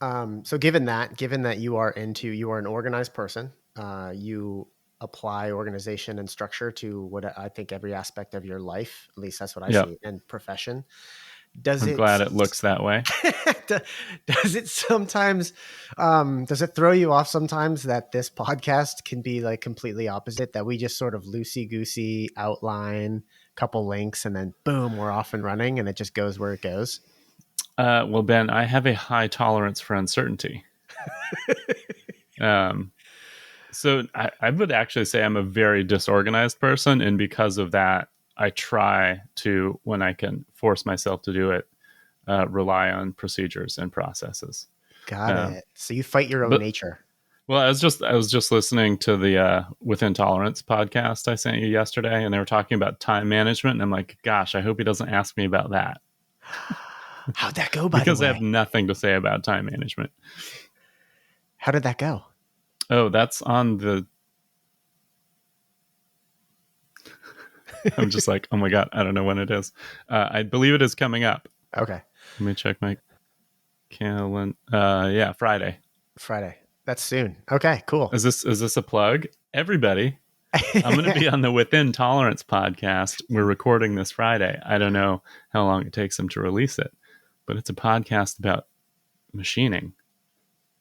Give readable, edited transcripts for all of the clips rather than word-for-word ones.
So given that you are an organized person, you apply organization and structure to what I think every aspect of your life, at least that's what I Yep. see, and profession. I'm glad it looks that way. Does it sometimes, does it throw you off sometimes that this podcast can be like completely opposite, that we just sort of loosey goosey outline, couple links, and then boom, we're off and running and it just goes where it goes? Well, Ben, I have a high tolerance for uncertainty. So I would actually say I'm a very disorganized person. And because of that, I try to, when I can force myself to do it, rely on procedures and processes. Got it. So you fight your own But nature. well, I was just listening to the Within Tolerance podcast I sent you yesterday, and they were talking about time management. And I'm like, gosh, I hope he doesn't ask me about that. How'd that go, by Because the I way? have nothing to say about time management. How did that go? Oh, that's on the... I'm just like, oh my God, I don't know when it is. I believe it is coming up. Okay. Let me check my calendar. Yeah, Friday. That's soon. Okay, cool. Is this a plug? Everybody, I'm going to be on the Within Tolerance podcast. We're recording this Friday. I don't know how long it takes them to release it, but it's a podcast about machining.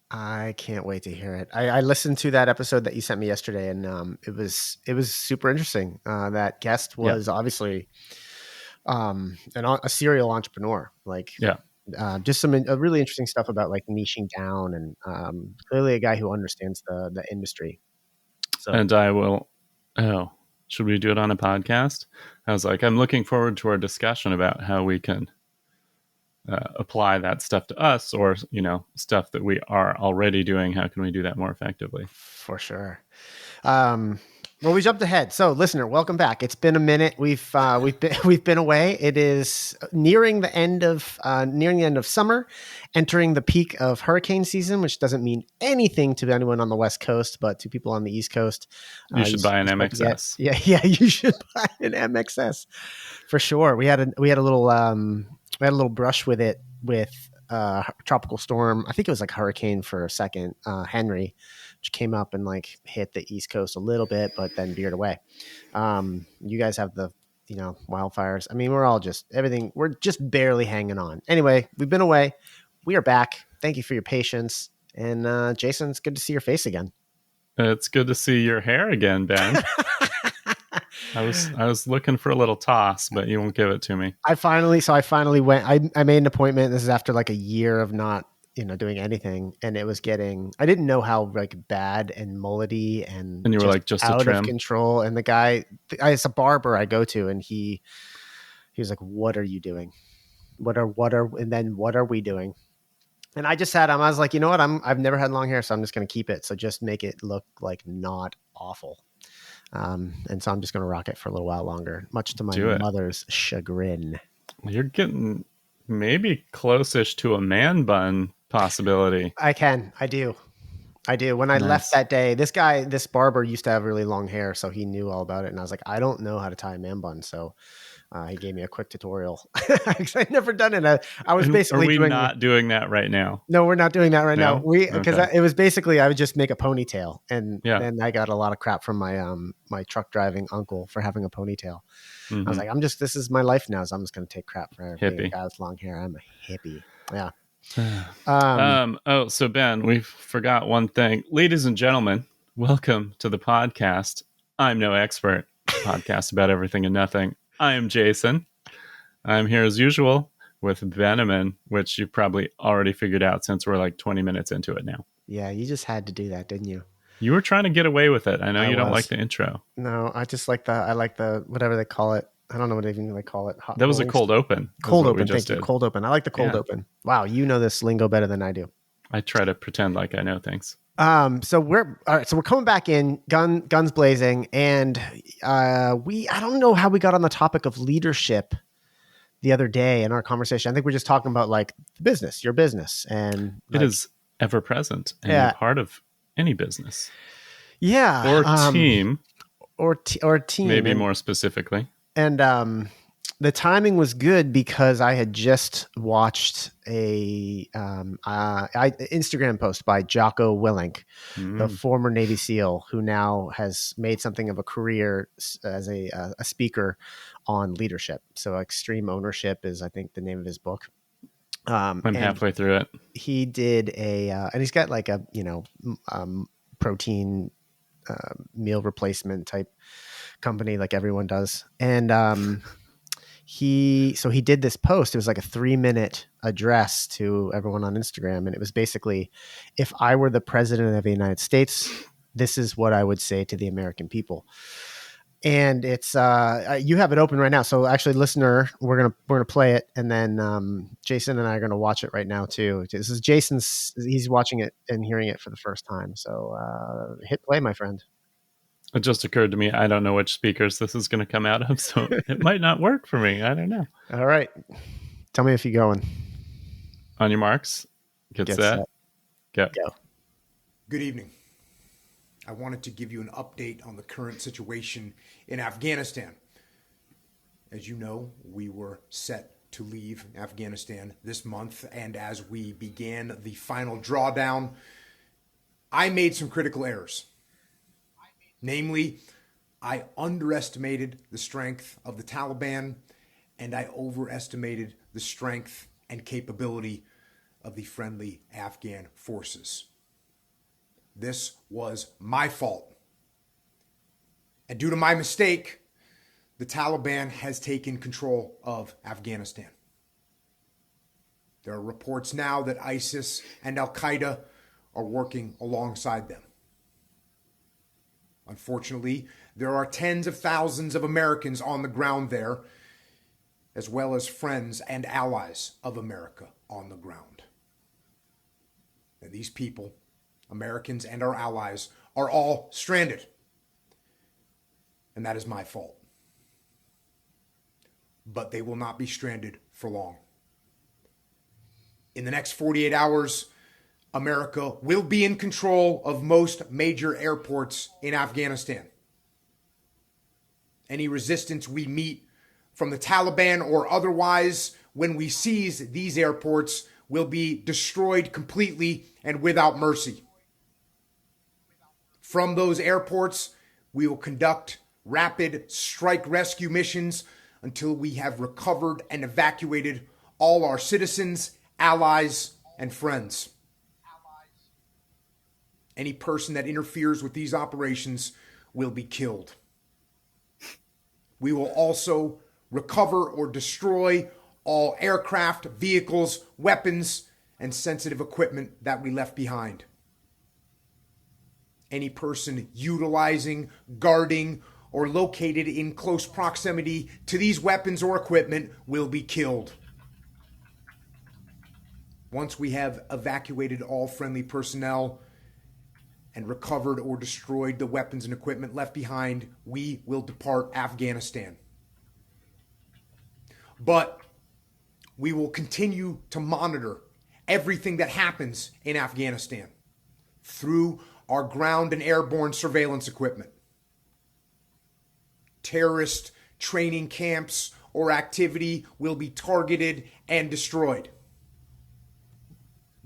I can't wait to hear it. I listened to that episode that you sent me yesterday, and it was super interesting. That guest was obviously a serial entrepreneur, like just some really interesting stuff about like niching down, and clearly a guy who understands the industry. So, and I will. Oh, should we do it on a podcast? I was like, I'm looking forward to our discussion about how we can apply that stuff to us, or stuff that we are already doing. How can we do that more effectively? For sure. Well, we jumped ahead. So, listener, welcome back. It's been a minute. We've been away. It is nearing the end of summer, entering the peak of hurricane season, which doesn't mean anything to anyone on the West Coast, but to people on the East Coast, you should buy an MXS. You should buy an MXS for sure. We had a little brush with it with tropical storm. I think it was like hurricane for a second, Henry, which came up and like hit the East Coast a little bit, but then veered away. You guys have the wildfires. I mean, we're just barely hanging on. Anyway, we've been away. We are back. Thank you for your patience. And Jason, it's good to see your face again. It's good to see your hair again, Ben. I was looking for a little toss, but you won't give it to me. I finally went. I made an appointment. This is after like a year of not doing anything, and it was I didn't know how like bad and mullety and you were like just out a trim of control. And the guy, it's a barber I go to, and he was like, "What are you doing? What are we doing?" And I just sat him. I was like, you know what? I've never had long hair, so I'm just going to keep it. So just make it look like not awful. And so I'm just going to rock it for a little while longer, much to my mother's chagrin. You're getting maybe close-ish to a man bun possibility. I do. When I left that day, this barber used to have really long hair, so he knew all about it. And I was like, I don't know how to tie a man bun. So he gave me a quick tutorial. I'd never done it. I was basically doing that right now? No, we're not doing that right now. Because it was basically, I would just make a ponytail. And then I got a lot of crap from my my truck driving uncle for having a ponytail. Mm-hmm. I was like, this is my life now. So I'm just going to take crap for a guy with long hair. I'm a hippie. Yeah. So Ben, we forgot one thing. Ladies and gentlemen, welcome to the podcast. I'm no expert. Podcast about everything and nothing. I am Jason. I'm here as usual with Veneman, which you probably already figured out since we're like 20 minutes into it now. Yeah, you just had to do that, didn't you? You were trying to get away with it. I know you don't like the intro. No, I just like the whatever they call it. I don't know what even they call it. That was a cold open. Cold open. Thank you. Cold open. I like the cold open. Wow, you know this lingo better than I do. I try to pretend like I know things. So we're all right. So we're coming back in, guns blazing, and I don't know how we got on the topic of leadership the other day in our conversation. I think we're just talking about like the business, your business, and it is ever present and you're part of any business. Yeah, or team, or team, maybe more specifically. And the timing was good because I had just watched a Instagram post by Jocko Willink, the former Navy SEAL who now has made something of a career as a speaker on leadership. So Extreme Ownership is, I think, the name of his book. I'm And halfway through it. he did and he's got like a, protein meal replacement type company like everyone does. And he did this post. It was like a 3-minute address to everyone on Instagram. And it was basically, if I were the president of the United States, this is what I would say to the American people. And it's you have it open right now. So actually, listener, we're gonna play it, and then Jason and I are gonna watch it right now too. This is Jason's. He's watching it and hearing it for the first time. So hit play, my friend. It just occurred to me, I don't know which speakers this is going to come out of, so it might not work for me. I don't know. All right, tell me if you're going. On your marks, get set, go. Good evening. I wanted to give you an update on the current situation in Afghanistan. As you know, we were set to leave Afghanistan this month, and as we began the final drawdown, I made some critical errors. Namely, I underestimated the strength of the Taliban, and I overestimated the strength and capability of the friendly Afghan forces. This was my fault. And due to my mistake, the Taliban has taken control of Afghanistan. There are reports now that ISIS and Al-Qaeda are working alongside them. Unfortunately, there are tens of thousands of Americans on the ground there, as well as friends and allies of America on the ground. And these people, Americans and our allies, are all stranded. And that is my fault. But they will not be stranded for long. In the next 48 hours, America will be in control of most major airports in Afghanistan. Any resistance we meet from the Taliban or otherwise when we seize these airports will be destroyed completely and without mercy. From those airports, we will conduct rapid strike rescue missions until we have recovered and evacuated all our citizens, allies, and friends. Any person that interferes with these operations will be killed. We will also recover or destroy all aircraft, vehicles, weapons, and sensitive equipment that we left behind. Any person utilizing, guarding, or located in close proximity to these weapons or equipment will be killed. Once we have evacuated all friendly personnel and recovered or destroyed the weapons and equipment left behind, we will depart Afghanistan. But we will continue to monitor everything that happens in Afghanistan through our ground and airborne surveillance equipment. Terrorist training camps or activity will be targeted and destroyed.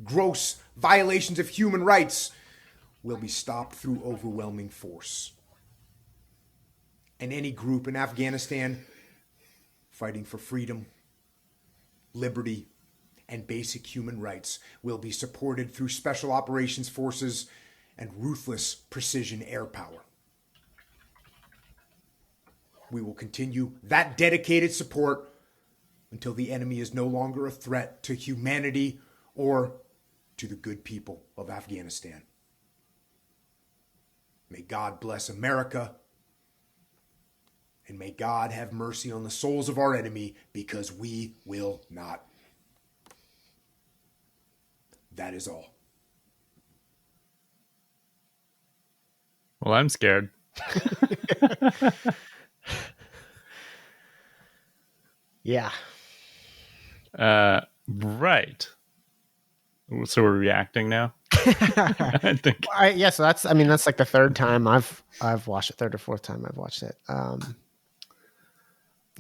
Gross violations of human rights will be stopped through overwhelming force. And any group in Afghanistan fighting for freedom, liberty, and basic human rights will be supported through special operations forces and ruthless precision air power. We will continue that dedicated support until the enemy is no longer a threat to humanity or to the good people of Afghanistan. May God bless America, and may God have mercy on the souls of our enemy, because we will not. That is all. Well, I'm scared. Yeah. Right. So we're reacting now. I think. So that's like the third time I've watched it, third or fourth time I've watched it.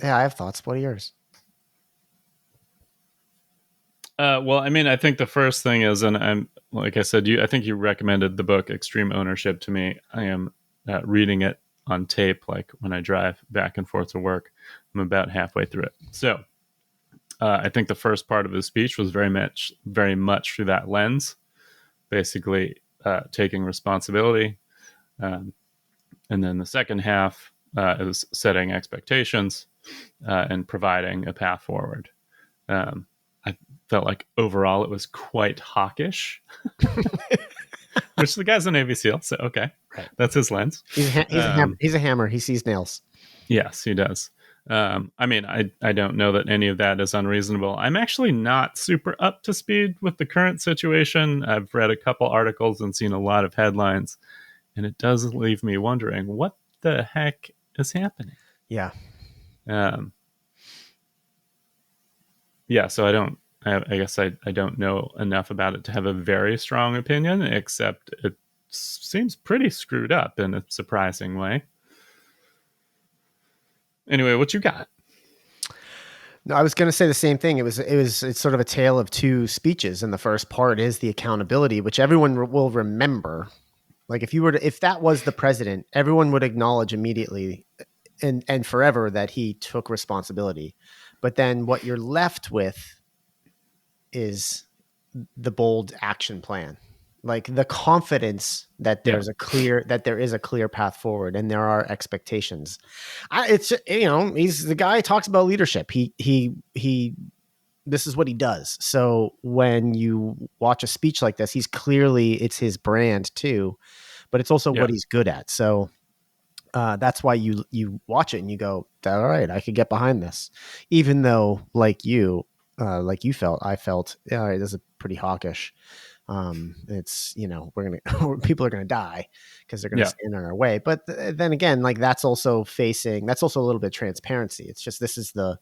Yeah, I have thoughts. What are yours? Well, I mean, I think the first thing is, and I'm like I said, I think you recommended the book Extreme Ownership to me. I am reading it on tape, like when I drive back and forth to work. I'm about halfway through it. So I think the first part of his speech was very much through that lens, basically taking responsibility, um, and then the second half is setting expectations and providing a path forward. I felt like overall it was quite hawkish, which the guy's a Navy SEAL, so okay, Right. that's his lens. He's a hammer. He sees nails. Yes, he does. I mean, I don't know that any of that is unreasonable. I'm actually not super up to speed with the current situation. I've read a couple articles and seen a lot of headlines, and it does leave me wondering what the heck is happening. Yeah. Yeah, so I guess I don't know enough about it to have a very strong opinion, except it seems pretty screwed up in a surprising way. Anyway, what you got? No, I was going to say the same thing. It's sort of a tale of two speeches. And the first part is the accountability, which everyone will remember. Like if that was the president, everyone would acknowledge immediately and forever that he took responsibility. But then what you're left with is the bold action plan, like the confidence that there is a clear path forward and there are expectations. He's the guy who talks about leadership. This is what he does. So when you watch a speech like this, it's his brand too, but it's also what he's good at. So that's why you watch it and you go, all right, I could get behind this, even though like you felt, yeah, all right, this is pretty hawkish. It's, people are going to die because they're going to stand in our way. But then again, like that's also a little bit of transparency. It's just, this is the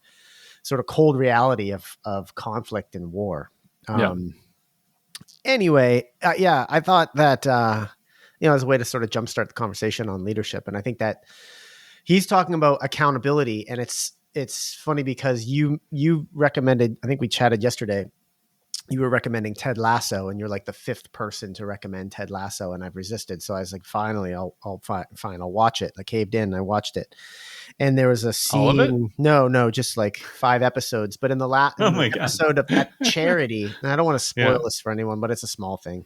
sort of cold reality of conflict and war. Anyway, I thought that, as a way to sort of jumpstart the conversation on leadership. And I think that he's talking about accountability, and it's funny because you recommended, I think we chatted yesterday, you were recommending Ted Lasso, and you're like the fifth person to recommend Ted Lasso, and I've resisted. So I was like, finally, I'll watch it. I caved in, I watched it. And there was a scene. All of it? No, just like 5 episodes. But in the episode of that charity, and I don't want to spoil this for anyone, but it's a small thing.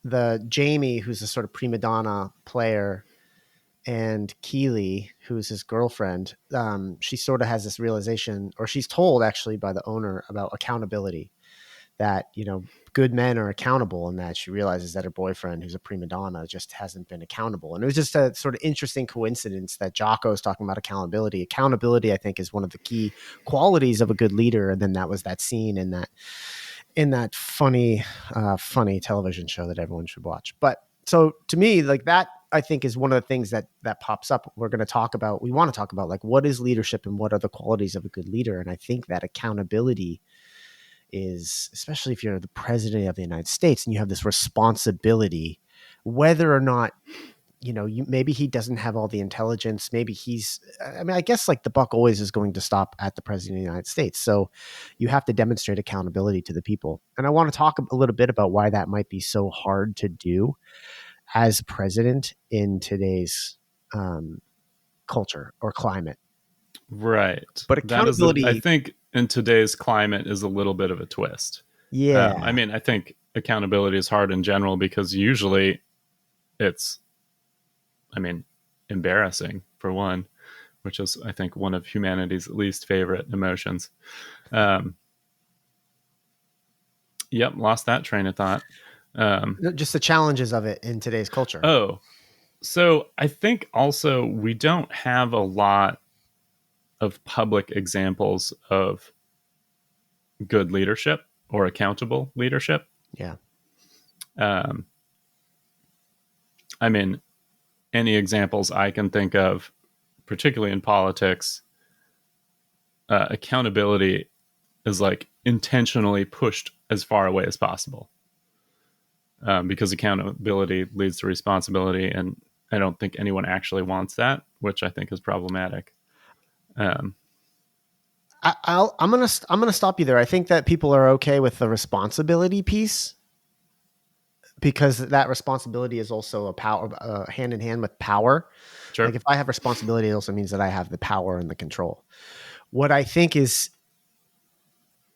The Jamie, who's a sort of prima donna player, and Keely, who's his girlfriend, she sort of has this realization, or she's told actually by the owner about accountability, that, good men are accountable, and that she realizes that her boyfriend, who's a prima donna, just hasn't been accountable. And it was just a sort of interesting coincidence that Jocko is talking about accountability. Accountability, I think, is one of the key qualities of a good leader. And then that was that scene in that funny television show that everyone should watch. But so to me, like that, I think is one of the things that pops up. We want to talk about like, what is leadership and what are the qualities of a good leader? And I think that accountability is, especially if you're the president of the United States and you have this responsibility, whether or not, maybe he doesn't have all the intelligence. Maybe I guess like the buck always is going to stop at the president of the United States. So you have to demonstrate accountability to the people. And I want to talk a little bit about why that might be so hard to do as president in today's culture or climate. Right. But accountability, I think in today's climate is a little bit of a twist. Yeah. I think accountability is hard in general because usually it's, embarrassing for one, which is, I think, one of humanity's least favorite emotions. Lost that train of thought. Just the challenges of it in today's culture. Oh, so I think also we don't have a lot of public examples of good leadership or accountable leadership. Yeah. Any examples I can think of, particularly in politics, accountability is like intentionally pushed as far away as possible. Because accountability leads to responsibility, and I don't think anyone actually wants that, which I think is problematic. I'm gonna stop you there. I think that people are okay with the responsibility piece because that responsibility is also a power, hand in hand with power. Sure. Like if I have responsibility, it also means that I have the power and the control. What I think is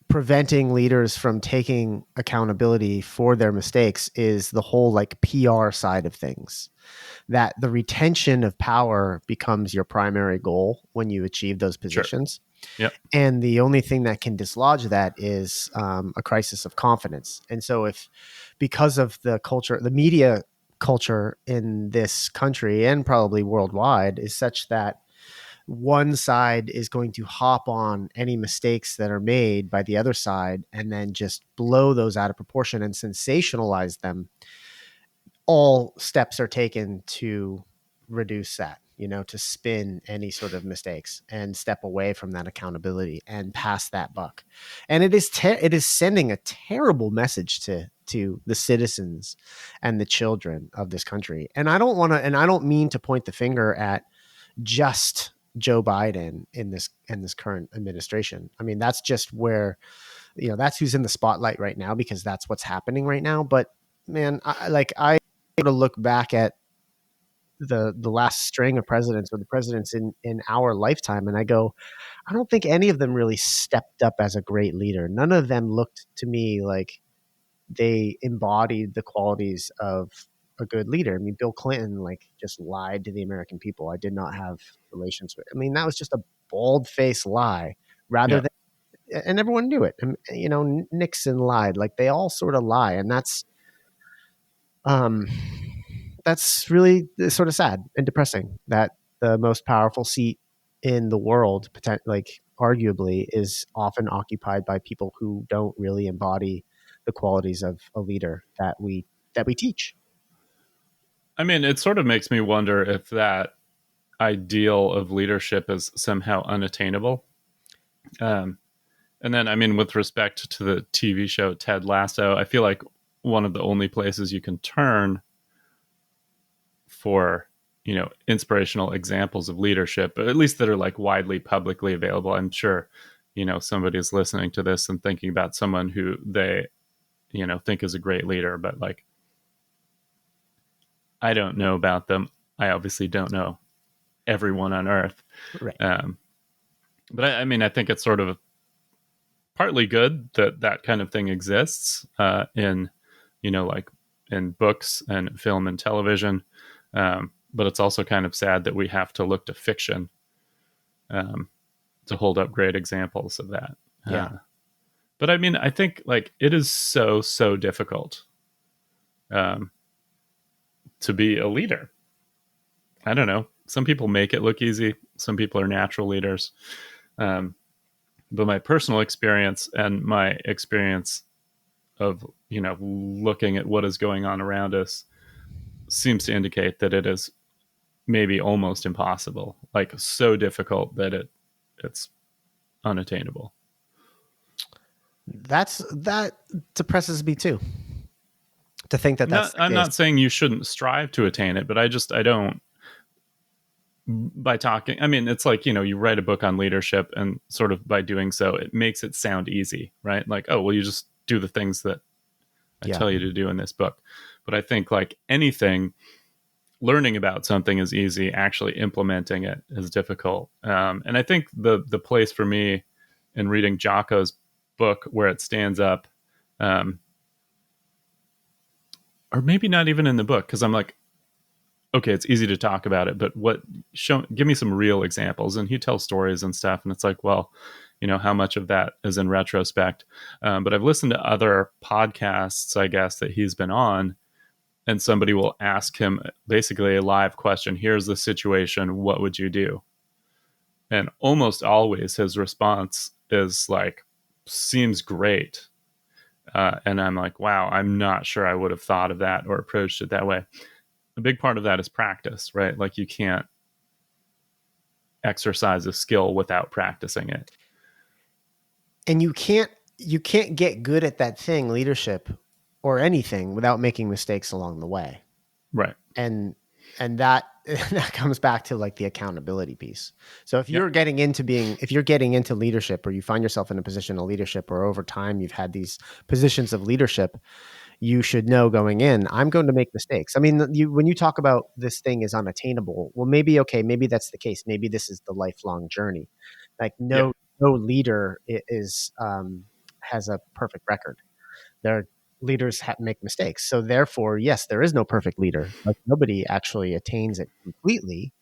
preventing leaders from taking accountability for their mistakes is the whole like PR side of things. That the retention of power becomes your primary goal when you achieve those Sure. positions. Yep. And the only thing that can dislodge that is a crisis of confidence. And so if because of the culture, the media culture in this country and probably worldwide is such that one side is going to hop on any mistakes that are made by the other side and then just blow those out of proportion and sensationalize them, all steps are taken to reduce that, to spin any sort of mistakes and step away from that accountability and pass that buck. And it is sending a terrible message to the citizens and the children of this country. And I don't mean to point the finger at just Joe Biden in this current administration. I mean, that's just where, that's who's in the spotlight right now because that's what's happening right now. But man, I to look back at the last string of presidents or the presidents in our lifetime, and I go, I don't think any of them really stepped up as a great leader. None of them looked to me like they embodied the qualities of a good leader. I mean, Bill Clinton like just lied to the American people. I did not have relations with. I mean, that was just a bald-faced lie rather Yeah. than, and everyone knew it. And, Nixon lied. Like they all sort of lie, and um, that's really sort of sad and depressing that the most powerful seat in the world, like arguably, is often occupied by people who don't really embody the qualities of a leader that we teach. I mean, it sort of makes me wonder if that ideal of leadership is somehow unattainable. And then, I mean, with respect to the TV show Ted Lasso, I feel like one of the only places you can turn for, inspirational examples of leadership, at least that are like widely publicly available. I'm sure, somebody's listening to this and thinking about someone who they, think is a great leader, but like, I don't know about them. I obviously don't know everyone on earth. Right. But I mean, I think it's sort of partly good that that kind of thing exists in, like in books and film and television. But it's also kind of sad that we have to look to fiction to hold up great examples of that. Yeah. But I mean, I think like it is so difficult to be a leader. I don't know. Some people make it look easy. Some people are natural leaders. But my personal experience and my experience of, looking at what is going on around us seems to indicate that it is maybe almost impossible, like so difficult that it's unattainable. That depresses me too. To think that I'm not saying you shouldn't strive to attain it, but I don't. By talking, I mean, it's like, you write a book on leadership and sort of by doing so, it makes it sound easy, right? Like, oh, well, you just do the things that I tell you to do in this book. But I think like anything, learning about something is easy. Actually implementing it is difficult. And I think the place for me in reading Jocko's book where it stands up, or maybe not even in the book, because I'm like, okay, it's easy to talk about it, but give me some real examples. And he tells stories and stuff. And it's like, well, how much of that is in retrospect? But I've listened to other podcasts, I guess, that he's been on, and somebody will ask him basically a live question. Here's the situation. What would you do? And almost always his response is like, seems great. And I'm like, wow, I'm not sure I would have thought of that or approached it that way. A big part of that is practice, right? Like you can't exercise a skill without practicing it. And you can't get good at that thing, leadership or anything, without making mistakes along the way. Right. And and that that comes back to like the accountability piece. So if you're getting into leadership, or you find yourself in a position of leadership, or over time you've had these positions of leadership, you should know going in, I'm going to make mistakes. I mean, when you talk about this thing is unattainable, well, maybe that's the case. Maybe this is the lifelong journey. Like no leader has a perfect record. Their leaders make mistakes. So therefore, yes, there is no perfect leader. Like nobody actually attains it completely.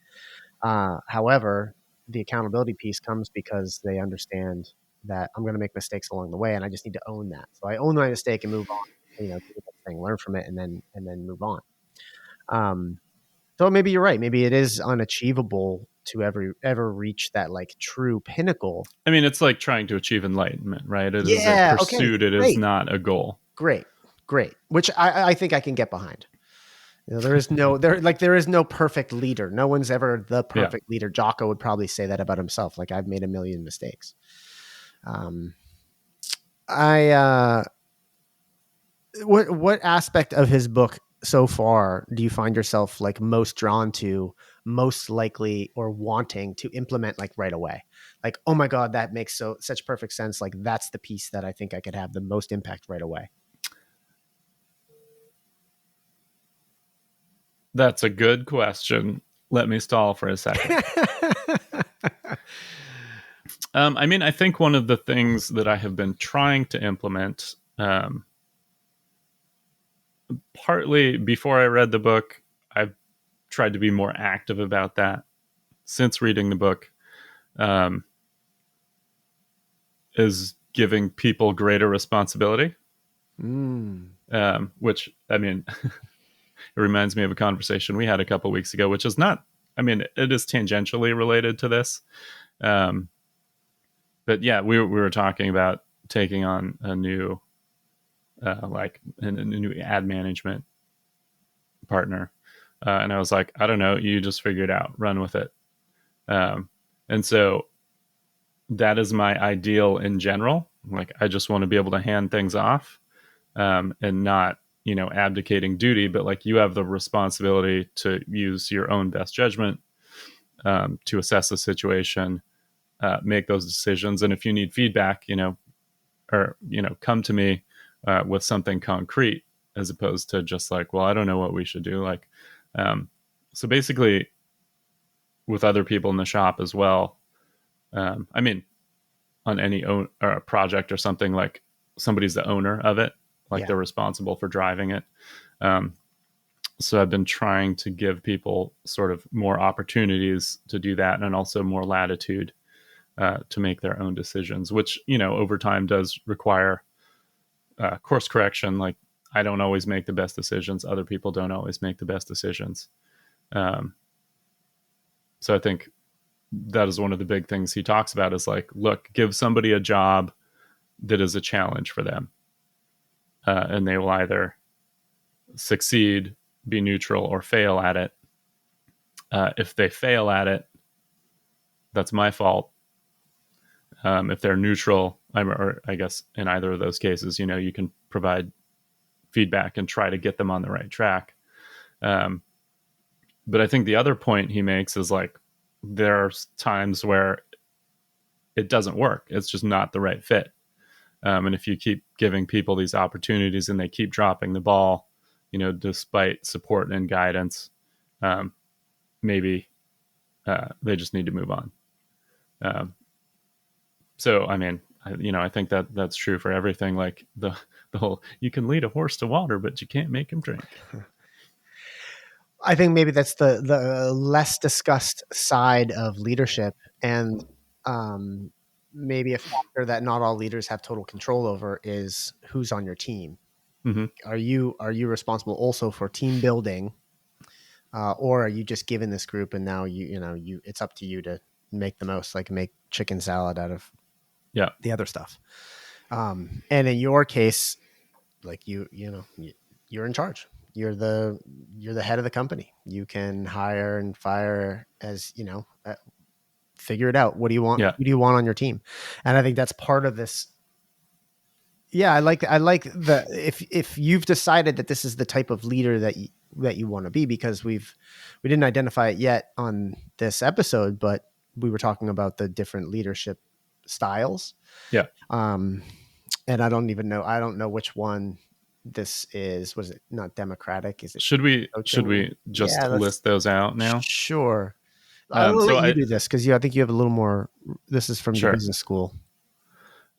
However, the accountability piece comes because they understand that I'm going to make mistakes along the way, and I just need to own that. So I own my mistake and move on. Do the next thing, learn from it, and then move on. So maybe you're right. Maybe it is unachievable to ever reach that like true pinnacle. I mean, it's like trying to achieve enlightenment, right? It is Yeah, a pursuit. It is not a goal. Great. Which I think I can get behind. There is no perfect leader. No one's ever the perfect leader. Jocko would probably say that about himself. Like, I've made a million mistakes. What aspect of his book so far do you find yourself like most drawn to, most likely, or wanting to implement like right away? Like, oh my God, that makes such perfect sense. Like, that's the piece that I think I could have the most impact right away. That's a good question. Let me stall for a second. I mean, I think one of the things that I have been trying to implement, partly before I read the book, I've tried to be more active about that since reading the book, is giving people greater responsibility. Which, I mean, it reminds me of a conversation we had a couple weeks ago, which is not, I mean, it is tangentially related to this. But yeah, we were talking about taking on a new, like a new ad management partner. And I was like, I don't know, you just figure it out, run with it. And so that is my ideal in general. Like, I just want to be able to hand things off, and not, abdicating duty, but like, you have the responsibility to use your own best judgment, to assess the situation, make those decisions. And if you need feedback, come to me with something concrete, as opposed to just like, well, I don't know what we should do. Like, so basically with other people in the shop as well. I mean, on any project or something, like somebody's the owner of it, like they're responsible for driving it. So I've been trying to give people sort of more opportunities to do that, and also more latitude to make their own decisions, which, over time does require course correction. Like, I don't always make the best decisions. Other people don't always make the best decisions. So I think that is one of the big things he talks about, is like, look, give somebody a job that is a challenge for them. And they will either succeed, be neutral, or fail at it. If they fail at it, that's my fault. If they're neutral, or I guess in either of those cases, you can provide feedback and try to get them on the right track. But I think the other point he makes is like, there are times where it doesn't work. It's just not the right fit. And if you keep giving people these opportunities and they keep dropping the ball, despite support and guidance, maybe they just need to move on. So, I mean, I think that that's true for everything. Like the whole, you can lead a horse to water, but you can't make him drink. I think maybe that's the less discussed side of leadership, and maybe a factor that not all leaders have total control over is who's on your team. Mm-hmm. Are you responsible also for team building, or are you just given this group and now it's up to you to make the most, like make chicken salad out of the other stuff? And in your case, like you're in charge. You're the head of the company. You can hire and fire as figure it out. What do you want? Who do you want on your team? And I think that's part of this. Yeah, I like the if you've decided that this is the type of leader that that you want to be, because we didn't identify it yet on this episode, but we were talking about the different leadership styles. Yeah. And I don't know which one this is. Was it not democratic? Is it Should we coaching? just Yeah, list those out now? sure. I'll So let you do this because I think you have a little more. This is from the Sure. business school.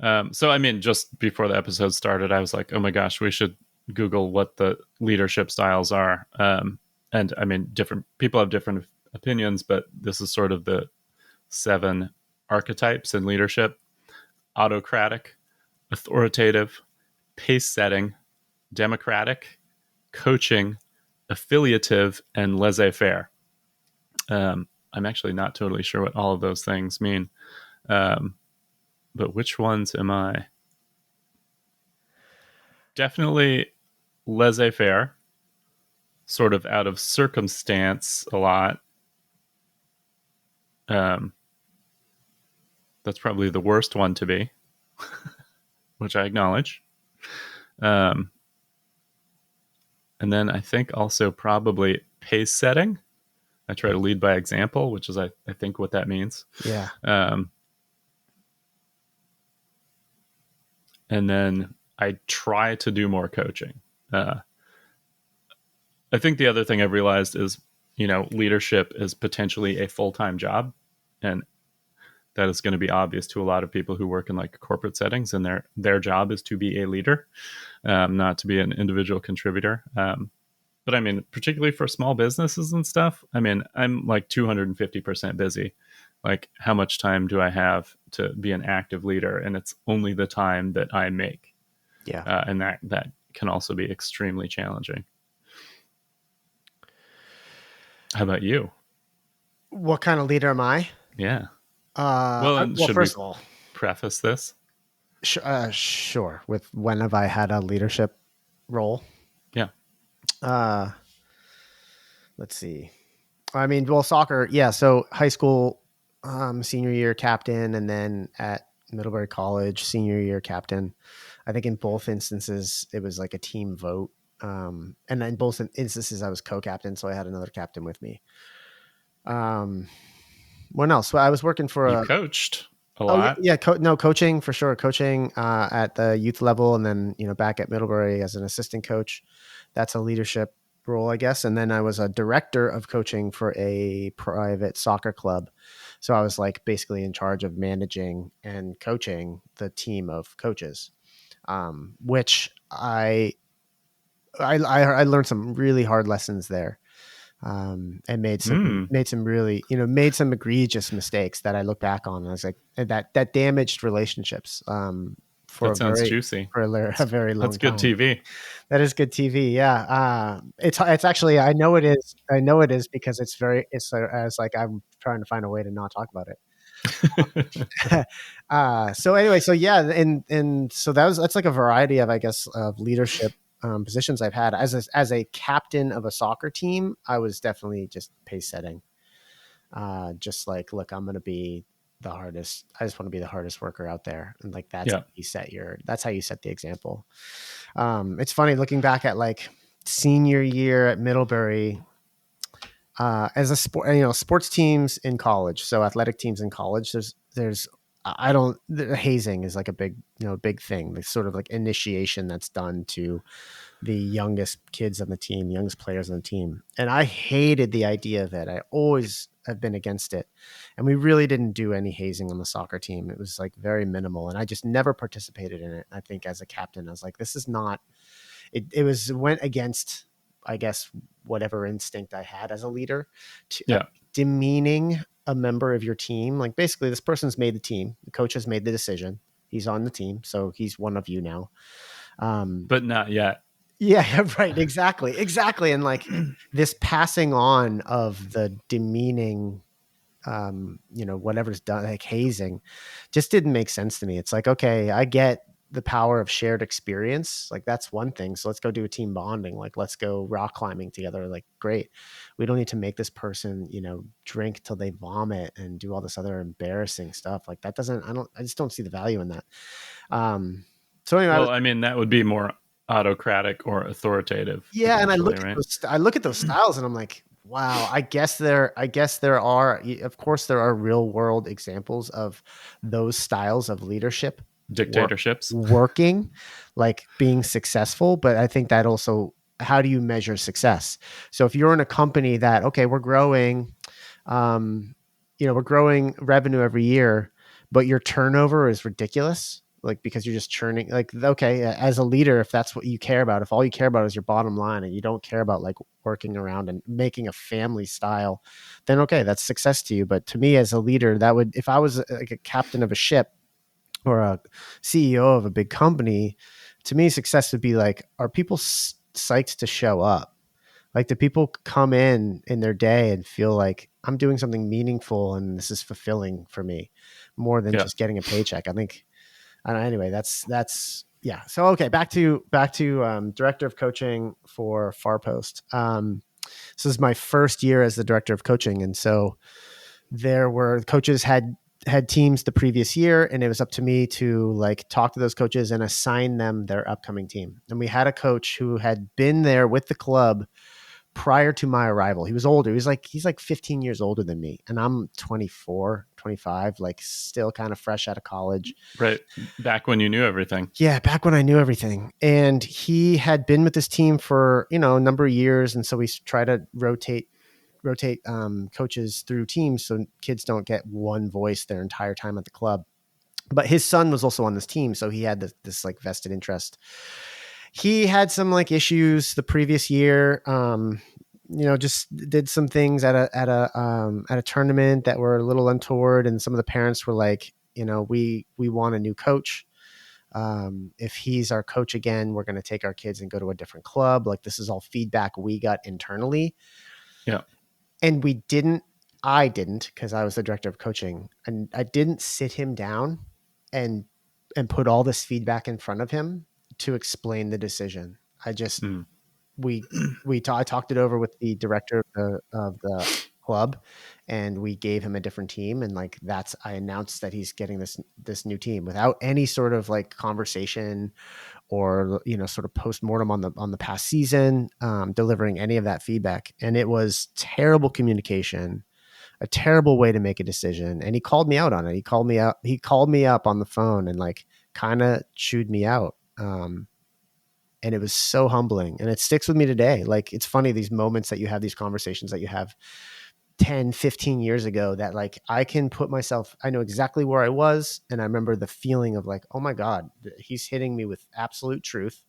So I mean, just before the episode started, I was like, oh my gosh, we should Google what the leadership styles are. And I mean, different people have different opinions, but this is sort of the 7 archetypes in leadership: autocratic, authoritative, pace setting, democratic, coaching, affiliative, and laissez-faire. I'm actually not totally sure what all of those things mean. But which ones am I? Definitely laissez-faire, sort of out of circumstance a lot. That's probably the worst one to be, which I acknowledge. And then I think also probably pace setting. I try to lead by example, which is I think what that means. Yeah. And then I try to do more coaching. I think the other thing I've realized is, leadership is potentially a full-time job, and that is going to be obvious to a lot of people who work in like corporate settings, and their job is to be a leader, not to be an individual contributor. But I mean, particularly for small businesses and stuff, I mean, I'm like 250% busy. Like, how much time do I have to be an active leader? And it's only the time that I make. Yeah. And that can also be extremely challenging. How about you? What kind of leader am I? Yeah. Well, should first we of all, preface this? Sure. With when have I had a leadership role? Yeah. Let's see. I mean, well, soccer. Yeah. So high school, senior year captain, and then at Middlebury College, senior year captain. I think in both instances, it was like a team vote. And in both instances, I was co-captain, so I had another captain with me. What else? Well, I was working for You coached a lot. Yeah, coaching for sure. Coaching at the youth level, and then back at Middlebury as an assistant coach. That's a leadership role, I guess. And then I was a director of coaching for a private soccer club, so I was like basically in charge of managing and coaching the team of coaches, which I learned some really hard lessons there. And made some really, made some egregious mistakes that I look back on. And I was like, that damaged relationships for that sounds juicy. For a very long That's good time. TV. That is good TV. Yeah. It's actually, I know it is because it's like, I'm trying to find a way to not talk about it. So anyway, so yeah. And so that's like a variety of, I guess, of leadership positions I've had. As a captain of a soccer team, I was definitely just pace setting. Just like, look, I'm going to be the hardest. I just want to be the hardest worker out there, and like that's how you set the example. It's funny looking back at like senior year at Middlebury. As a sport, sports teams in college, so athletic teams in college, hazing is like a big thing. It's sort of like initiation that's done to the youngest kids on the team, youngest players on the team. And I hated the idea of it. I always have been against it. And we really didn't do any hazing on the soccer team. It was like very minimal. And I just never participated in it. I think as a captain, I was like, this is not, went against, I guess, whatever instinct I had as a leader, demeaning a member of your team. Like basically this person's made the team. The coach has made the decision. He's on the team. So he's one of you now. But not yet. Yeah, right. Exactly. And like this passing on of the demeaning, whatever's done, like hazing, just didn't make sense to me. It's like, okay, I get the power of shared experience. Like that's one thing. So let's go do a team bonding. Like let's go rock climbing together. Like, great. We don't need to make this person, drink till they vomit and do all this other embarrassing stuff. Like that I just don't see the value in that. So anyway, well, I mean, that would be more autocratic or authoritative. Yeah, and Potentially, right? I look at those styles, and I'm like, wow. I guess there are. Of course, there are real world examples of those styles of leadership Dictatorships. working, like being successful. But I think that also, how do you measure success? So if you're in a company that, okay, we're growing, we're growing revenue every year, but your turnover is ridiculous, like because you're just churning, like, okay, as a leader, if that's what you care about, if all you care about is your bottom line and you don't care about like working around and making a family style, then okay, that's success to you. But to me as a leader, that would, if I was like a captain of a ship or a CEO of a big company, to me success would be like, are people psyched to show up? Like, do people come in their day and feel like I'm doing something meaningful and this is fulfilling for me more than Yeah. just getting a paycheck? I think, I don't know, anyway, that's yeah. So, okay, back to director of coaching for Farpost. This is my first year as the director of coaching. And so there were coaches had teams the previous year, and it was up to me to like talk to those coaches and assign them their upcoming team. And we had a coach who had been there with the club prior to my arrival. He was older. He's like 15 years older than me. And I'm 24, 25, like still kind of fresh out of college. Right. Back when you knew everything. Yeah, back when I knew everything. And he had been with this team for, a number of years. And so we try to rotate coaches through teams so kids don't get one voice their entire time at the club. But his son was also on this team, so he had this like vested interest. He had some like issues the previous year. Just did some things at a tournament that were a little untoward, and some of the parents were like, we want a new coach. If he's our coach again, we're going to take our kids and go to a different club. Like, this is all feedback we got internally. Yeah. And I didn't, because I was the director of coaching, and I didn't sit him down and put all this feedback in front of him to explain the decision. I just, I talked it over with the director of the club, and we gave him a different team. And like, I announced that he's getting this new team without any sort of like conversation or, sort of post-mortem on the past season, delivering any of that feedback. And it was terrible communication, a terrible way to make a decision. And he called me out on it. He called me up on the phone and like kind of chewed me out. And it was so humbling, and it sticks with me today. Like, it's funny, these moments that you have, these conversations that you have 10, 15 years ago, that like I know exactly where I was. And I remember the feeling of like, oh my God, he's hitting me with absolute truth.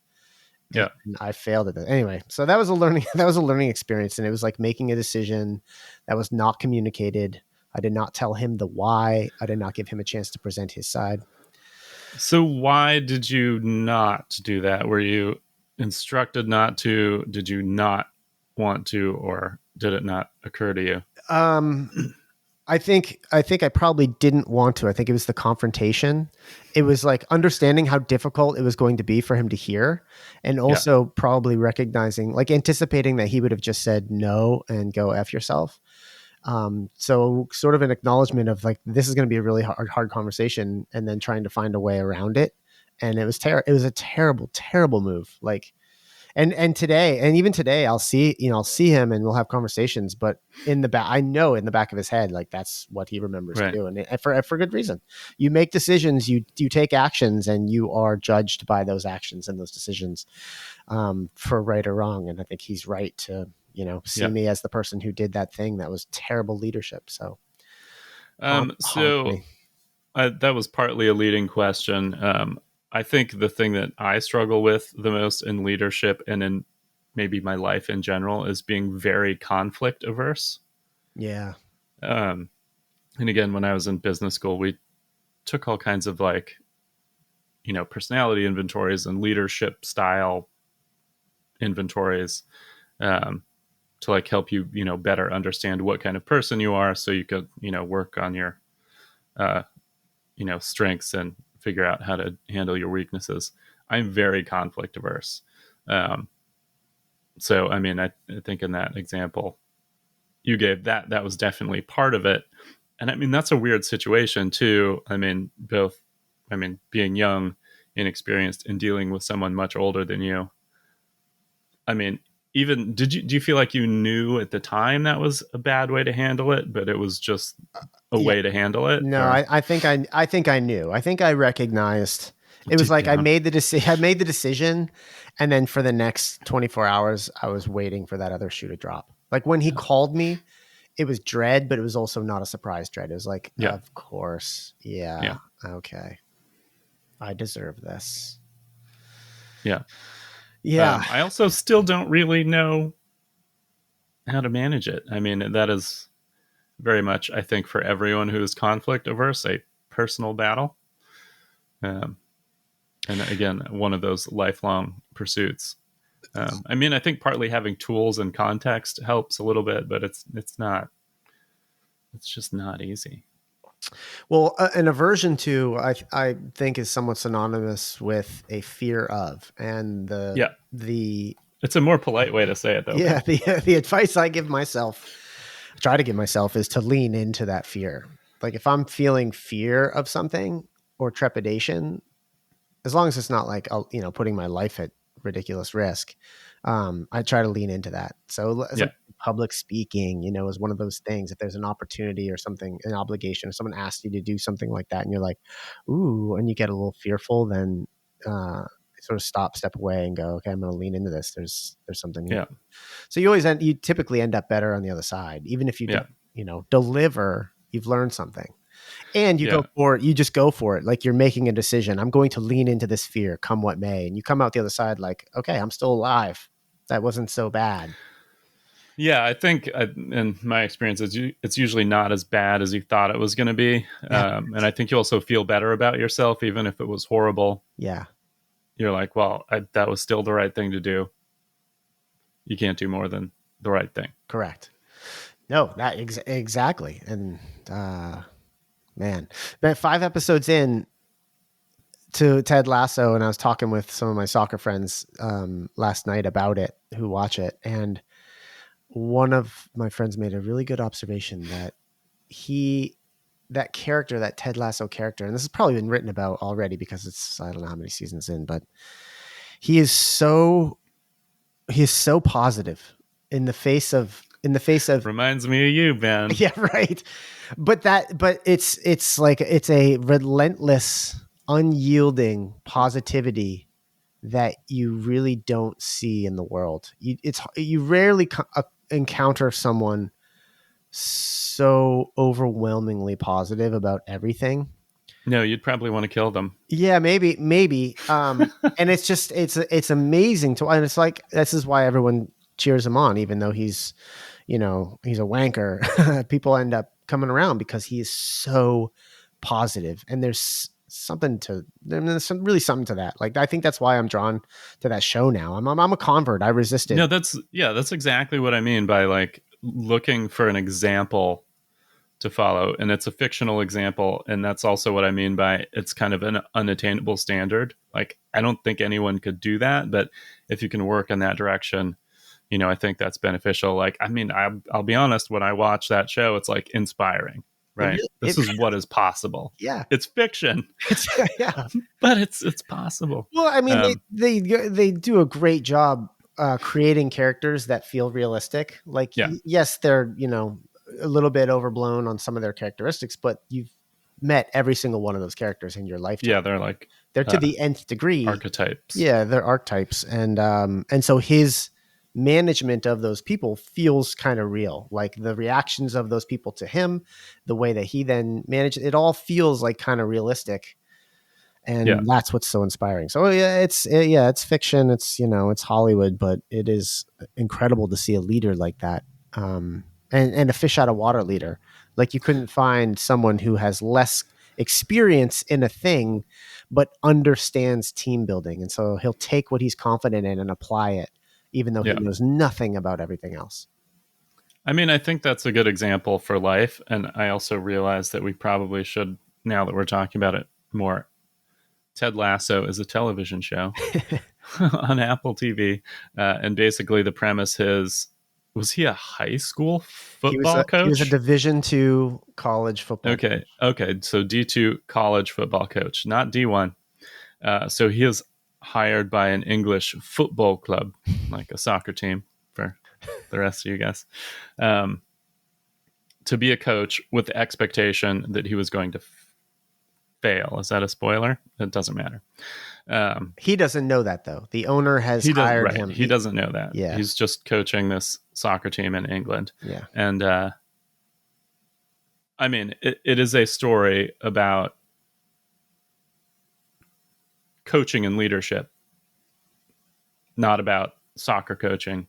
Yeah. And I failed at that. Anyway, so that was a learning experience. And it was like making a decision that was not communicated. I did not tell him the why. I did not give him a chance to present his side. So why did you not do that? Were you instructed not to? Did you not want to, or did it not occur to you? I think I probably didn't want to. I think it was the confrontation. It was like understanding how difficult it was going to be for him to hear, and also probably recognizing, like anticipating that he would have just said no and go F yourself. So sort of an acknowledgement of like, this is going to be a really hard conversation, and then trying to find a way around it. And it was a terrible, terrible move. Like, and even today, I'll see him and we'll have conversations, but I know in the back of his head, like that's what he remembers too. And for good reason. You make decisions, you take actions, and you are judged by those actions and those decisions, for right or wrong. And I think he's right to, see me as the person who did that thing that was terrible leadership. So, that was partly a leading question. I think the thing that I struggle with the most in leadership and in maybe my life in general is being very conflict averse. Yeah. And again, when I was in business school, we took all kinds of like, personality inventories and leadership style inventories, to like help you, better understand what kind of person you are, so you could, work on your, strengths and figure out how to handle your weaknesses. I'm very conflict averse. So, I mean, I think in that example you gave, that was definitely part of it. And I mean, that's a weird situation too. I mean, being young inexperienced in dealing with someone much older than you. I mean, even do you feel like you knew at the time that was a bad way to handle it, but it was just a Yeah. way to handle it? No, Or I think I knew. I think I recognized. It was deep like down? I made the decision, and then for the next 24 hours, I was waiting for that other shoe to drop. Like when he Yeah. called me, it was dread, but it was also not a surprise dread. It was like, Yeah. of course, yeah, Yeah. okay, I deserve this. Yeah. Yeah, I also still don't really know how to manage it. I mean, that is very much, I think, for everyone who is conflict averse, a personal battle. Um, and again, one of those lifelong pursuits. I mean, I think partly having tools and context helps a little bit, but it's just not easy. well, an aversion to I think is somewhat synonymous with a fear of, and Yeah, the it's a more polite way to say it, though. yeah, the advice I give myself, try to give myself, is to lean into that fear. Like if I'm feeling fear of something or trepidation, as long as it's not like putting my life at ridiculous risk, I try to lean into that. So it's Yeah, like public speaking, is one of those things. If there's an opportunity or something, an obligation, or someone asks you to do something like that, and you're like, "Ooh," and you get a little fearful, then sort of step away, and go, "Okay, I'm going to lean into this. There's something here." yeah, So you typically end up better on the other side, even if you yeah, don't, deliver. You've learned something, and you yeah. go for it. You just go for it, like you're making a decision. I'm going to lean into this fear, come what may, and you come out the other side like, okay, I'm still alive. That wasn't so bad. Yeah, I think in my experience, it's usually not as bad as you thought it was going to be. Yeah, And I think you also feel better about yourself, even if it was horrible. yeah, You're like, well, that was still the right thing to do. You can't do more than the right thing. correct. No, that exactly. And man, but 5 episodes in to Ted Lasso, and I was talking with some of my soccer friends last night about it, who watch it, and one of my friends made a really good observation that that character, that Ted Lasso character, and this has probably been written about already because I don't know how many seasons in, but he is so positive in the face of Reminds me of you, Ben. yeah, right. But it's like it's a relentless, unyielding positivity that you really don't see in the world. You rarely encounter someone so overwhelmingly positive about everything. No, you'd probably want to kill them. Yeah, maybe. And it's just it's amazing to, and it's like this is why everyone cheers him on, even though he's a wanker. People end up coming around because he is so positive, and there's really something to that. Like I think that's why I'm drawn to that show now. I'm a convert. I resisted. No, that's exactly what I mean by like looking for an example to follow, and it's a fictional example, and that's also what I mean by it's kind of an unattainable standard. Like I don't think anyone could do that, but if you can work in that direction, I think that's beneficial. Like I mean, I'll be honest, when I watch that show, it's like inspiring, right? This is what is possible. Yeah, It's fiction, yeah. but it's possible. Well, I mean, they do a great job creating characters that feel realistic. Like, Yeah. Yes, they're a little bit overblown on some of their characteristics, but you've met every single one of those characters in your lifetime. Yeah, they're like They're to the nth degree archetypes. Yeah, they're archetypes, and so his management of those people feels kind of real. Like the reactions of those people to him, the way that he then manages it, all feels like kind of realistic. And that's what's so inspiring. So it's fiction. It's Hollywood, but it is incredible to see a leader like that, and a fish out of water leader. Like you couldn't find someone who has less experience in a thing, but understands team building, and so he'll take what he's confident in and apply it, even though he knows nothing about everything else. I mean, I think that's a good example for life, and I also realize that we probably should, now that we're talking about it more. Ted Lasso is a television show on Apple TV, and basically the premise was he a high school football coach? He was a Division II college football coach. Okay, so D2 college football coach, not D1. So he is hired by an English football club, like a soccer team for the rest of you guys, to be a coach with the expectation that he was going to fail. Is that a spoiler? It doesn't matter. He doesn't know that, though. The owner has He does, hired right. him. He doesn't know that. Yeah. He's just coaching this soccer team in England. Yeah. And I mean, it is a story about coaching and leadership, not about soccer coaching.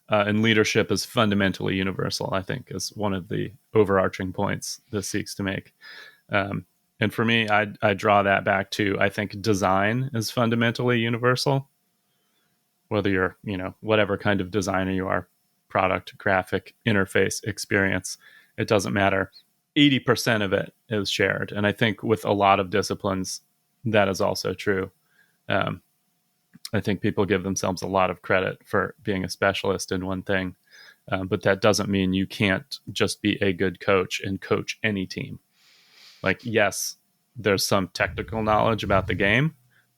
And leadership is fundamentally universal, I think, is one of the overarching points this seeks to make. And for me, I draw that back to, I think design is fundamentally universal. Whether you're, whatever kind of designer you are, product, graphic, interface, experience, it doesn't matter. 80% of it is shared. And I think with a lot of disciplines, that is also true. I think people give themselves a lot of credit for being a specialist in one thing. But that doesn't mean you can't just be a good coach and coach any team. Like, yes, there's some technical knowledge about the game.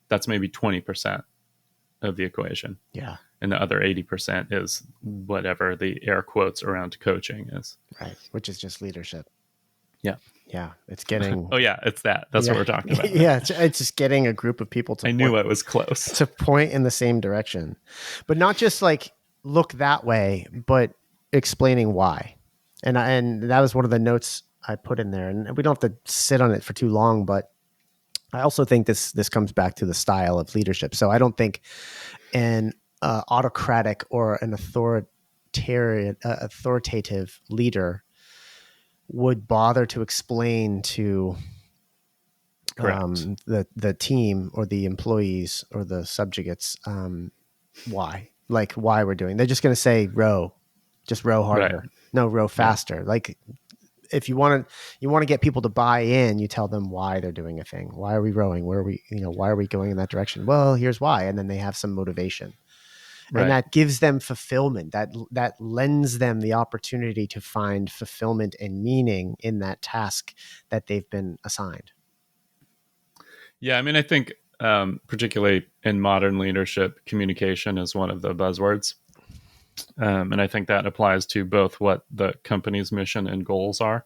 That's maybe 20% of the equation. Yeah. And the other 80% is whatever the air quotes around coaching is. Right. Which is just leadership. Yeah. Yeah. It's getting. Oh, yeah. It's that. That's what we're talking about. Yeah. It's just getting a group of people to. I knew I was close. To point in the same direction. But not just like look that way, but explaining why. And that was one of the notes I put in there. And we don't have to sit on it for too long, but I also think this comes back to the style of leadership. So I don't think an autocratic or an authoritative leader would bother to explain to the team or the employees or the subjugates why we're doing. They're just going to say row harder. Right. No, row faster. Yeah. Like if you want to get people to buy in, you tell them why they're doing a thing. Why are we rowing? Where are we, why are we going in that direction? Well, here's why. And then they have some motivation. Right. And that gives them fulfillment. That lends them the opportunity to find fulfillment and meaning in that task that they've been assigned. Yeah, I mean, I think particularly in modern leadership, communication is one of the buzzwords. And I think that applies to both what the company's mission and goals are.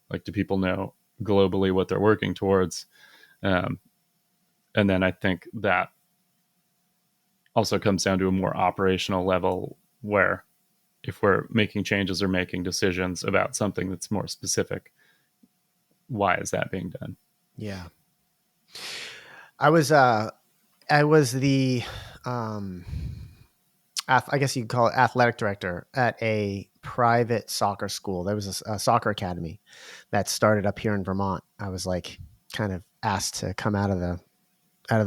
Like, do people know globally what they're working towards? And then I think that also comes down to a more operational level where if we're making changes or making decisions about something that's more specific, why is that being done? Yeah. I was the, I guess you could call it athletic director at a private soccer school. There was a soccer academy that started up here in Vermont. I was like kind of asked to come out of the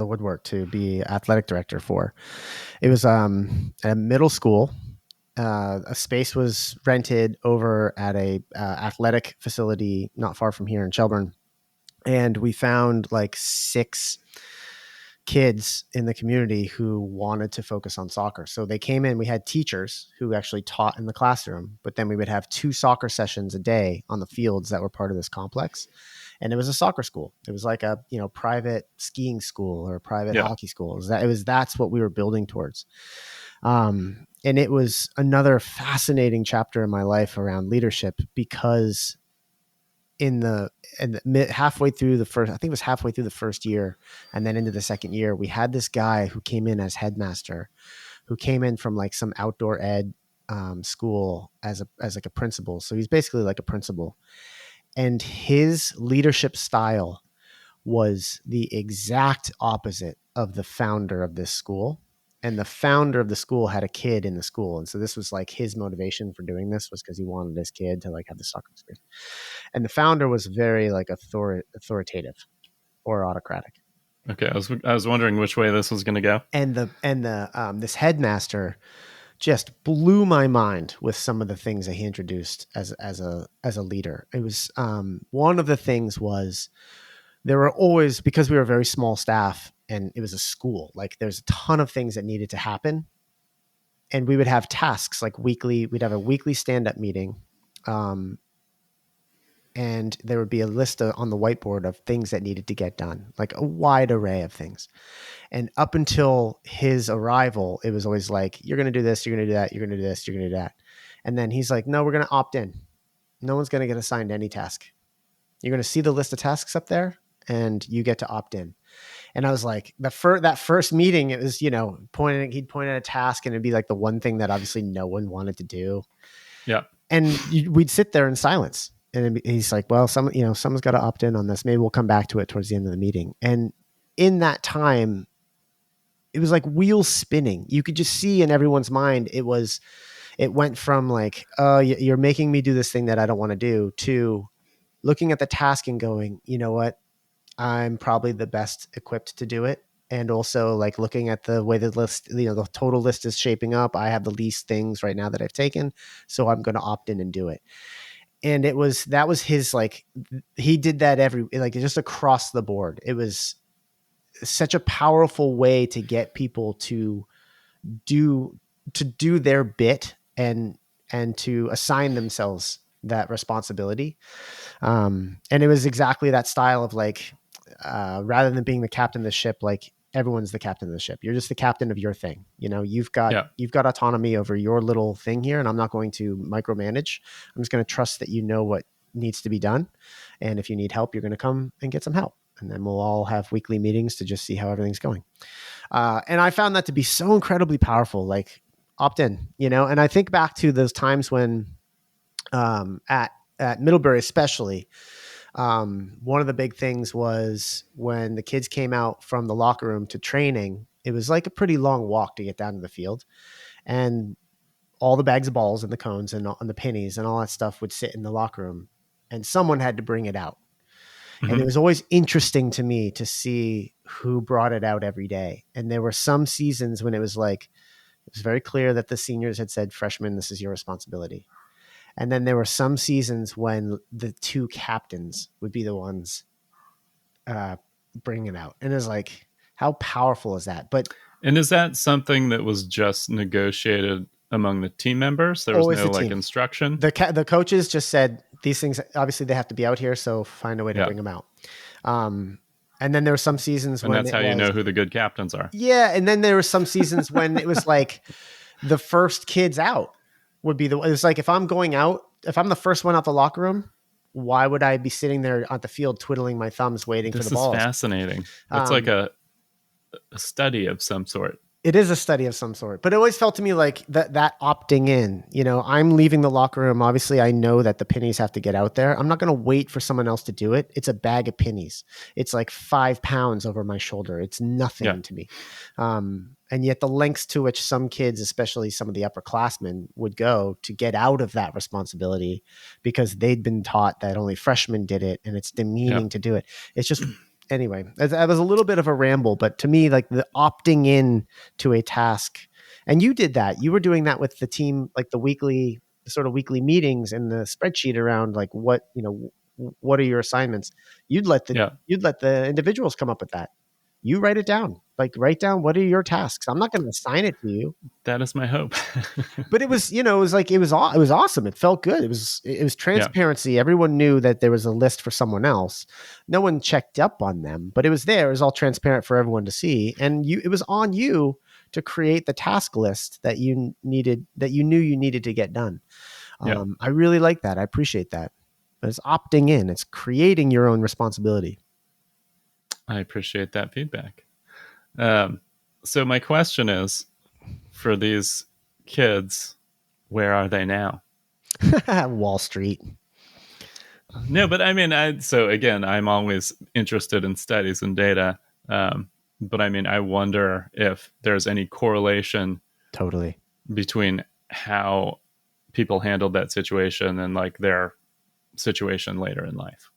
woodwork to be athletic director for. It was at a middle school. A space was rented over at a athletic facility not far from here in Shelburne. And we found like 6 kids in the community who wanted to focus on soccer. So they came in, we had teachers who actually taught in the classroom, but then we would have 2 soccer sessions a day on the fields that were part of this complex. And it was a soccer school. It was like a, private skiing school or a private hockey school. That's what we were building towards. And it was another fascinating chapter in my life around leadership because halfway through the first year and then into the second year, we had this guy who came in as headmaster, who came in from like some outdoor ed school as like a principal. So he's basically like a principal, and his leadership style was the exact opposite of the founder of this school. And the founder of the school had a kid in the school. And so this was like his motivation for doing this was because he wanted his kid to like have the soccer experience. And the founder was very like authoritative or autocratic. Okay. I was wondering which way this was going to go. And this headmaster just blew my mind with some of the things that he introduced as a leader. It was one of the things was there were always, because we were a very small staff and it was a school, like there's a ton of things that needed to happen. And we would have tasks like weekly, we'd have a weekly stand-up meeting and there would be a list on the whiteboard of things that needed to get done, like a wide array of things. And up until his arrival, it was always like, you're going to do this, you're going to do that, you're going to do this, you're going to do that. And then he's like, no, we're going to opt in. No one's going to get assigned any task. You're going to see the list of tasks up there and you get to opt in. And I was like, that first meeting, it was, he'd point at a task and it'd be like the one thing that obviously no one wanted to do. Yeah. And we'd sit there in silence. And he's like, well, someone's got to opt in on this. Maybe we'll come back to it towards the end of the meeting. And in that time, it was like wheels spinning. You could just see in everyone's mind, it went from like, oh, you're making me do this thing that I don't want to do, to looking at the task and going, you know what? I'm probably the best equipped to do it. And also like looking at the way the list, the total list is shaping up. I have the least things right now that I've taken. So I'm going to opt in and do it. And that was his, like, he did that just across the board. It was such a powerful way to get people to do their bit and to assign themselves that responsibility. And it was exactly that style of like, rather than being the captain of the ship, like everyone's the captain of the ship. You're just the captain of your thing. You've got autonomy over your little thing here, and I'm not going to micromanage. I'm just going to trust that you know what needs to be done. And if you need help, you're going to come and get some help. And then we'll all have weekly meetings to just see how everything's going. And I found that to be so incredibly powerful, like opt in, and I think back to those times when, at Middlebury, especially, one of the big things was when the kids came out from the locker room to training, it was like a pretty long walk to get down to the field, and all the bags of balls and the cones and the pennies and all that stuff would sit in the locker room, and someone had to bring it out. Mm-hmm. And it was always interesting to me to see who brought it out every day. And there were some seasons when it was very clear that the seniors had said, freshmen, this is your responsibility. And then there were some seasons when the two captains would be the ones bringing it out. And it's like, how powerful is that? And is that something that was just negotiated among the team members? There was no like instruction? The coaches just said, these things, obviously they have to be out here, so find a way to bring them out. And then there were some seasons when that's how you know who the good captains are. Yeah. And then there were some seasons when it was like the first kids out would be it was like, if I'm going out, if I'm the first one out the locker room, why would I be sitting there at the field twiddling my thumbs waiting for the balls? This is fascinating. It's like a study of some sort. It is a study of some sort, but it always felt to me like that opting in, I'm leaving the locker room. Obviously I know that the pennies have to get out there. I'm not going to wait for someone else to do it. It's a bag of pennies. It's like 5 pounds over my shoulder. It's nothing to me. And yet the lengths to which some kids, especially some of the upperclassmen, would go to get out of that responsibility because they'd been taught that only freshmen did it and it's demeaning to do it. It's just, anyway, that was a little bit of a ramble, but to me, like the opting in to a task, and you did that. You were doing that with the team, like the sort of weekly meetings and the spreadsheet around like what are your assignments. You'd let the individuals come up with that. You write it down. Like write down what are your tasks. I'm not going to assign it to you. That is my hope. But it was, it was awesome. It felt good. It was transparency. Yeah. Everyone knew that there was a list for someone else. No one checked up on them, but it was there. It was all transparent for everyone to see. And it was on you to create the task list that you needed, that you knew you needed to get done. I really like that. I appreciate that. But it's opting in. It's creating your own responsibility. I appreciate that feedback. So my question is, for these kids, where are they now? Wall Street. No, but I mean, so again, I'm always interested in studies and data. But I mean, I wonder if there's any correlation totally between how people handled that situation and like their situation later in life.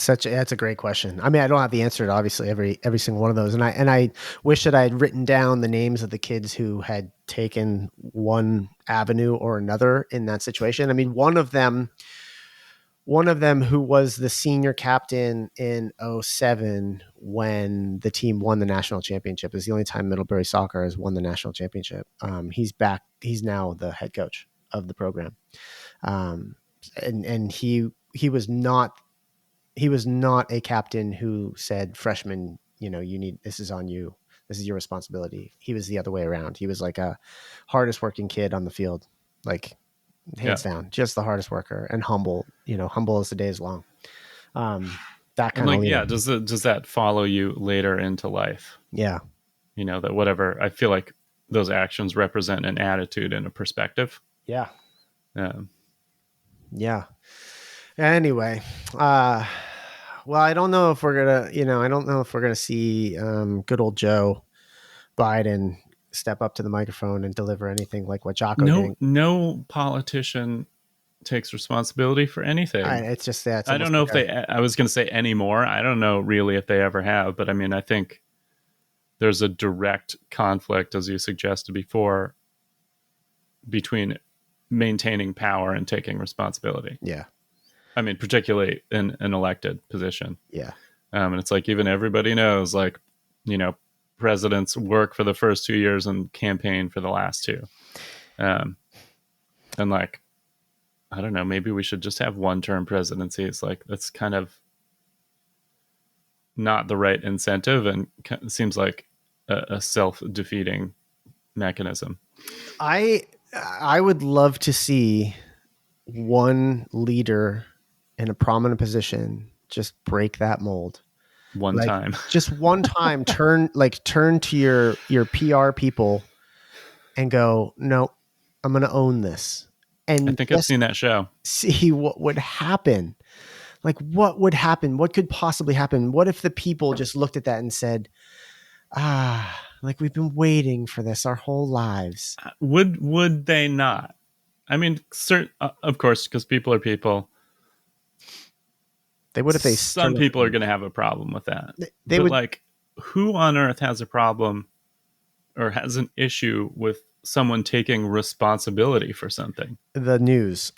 That's a great question. I mean, I don't have the answer to obviously every single one of those. And I wish that I had written down the names of the kids who had taken one avenue or another in that situation. I mean, one of them who was the senior captain in 2007 when the team won the national championship, is the only time Middlebury Soccer has won the national championship. He's back. He's now the head coach of the program. And he he was not a captain who said, "Freshman, this is on you. This is your responsibility." He was the other way around. He was like a hardest working kid on the field, like hands down, just the hardest worker, and humble. Humble as the day is long. That And kind of leader. does that follow you later into life? Yeah. That whatever, I feel like those actions represent an attitude and a perspective. Yeah. Um, Yeah. Anyway, well, I don't know if we're gonna see good old Joe Biden step up to the microphone and deliver anything like what Jocko did. no politician takes responsibility for anything. It's just that. I don't know if I was going to say anymore. I don't know really if they ever have, but I mean, I think there's a direct conflict, as you suggested before, between maintaining power and taking responsibility. Yeah. I mean, particularly in an elected position. Yeah. And it's like, even everybody knows, like, presidents work for the first 2 years and campaign for the last 2. And like, I don't know, maybe we should just have one-term presidency. It's like, that's kind of not the right incentive, and it seems like a self-defeating mechanism. I would love to see one leader in a prominent position just break that mold. One time. Just one time, turn to your PR people and go, no, I'm going to own this. And I think I've seen that show. See what would happen. Like, what would happen? What could possibly happen? What if the people just looked at that and said, like, we've been waiting for this our whole lives? Would they not? I mean, of course, because people are people. They would if they. Some people are going to have a problem with that. They would, like, who on earth has a problem or has an issue with someone taking responsibility for something? The news.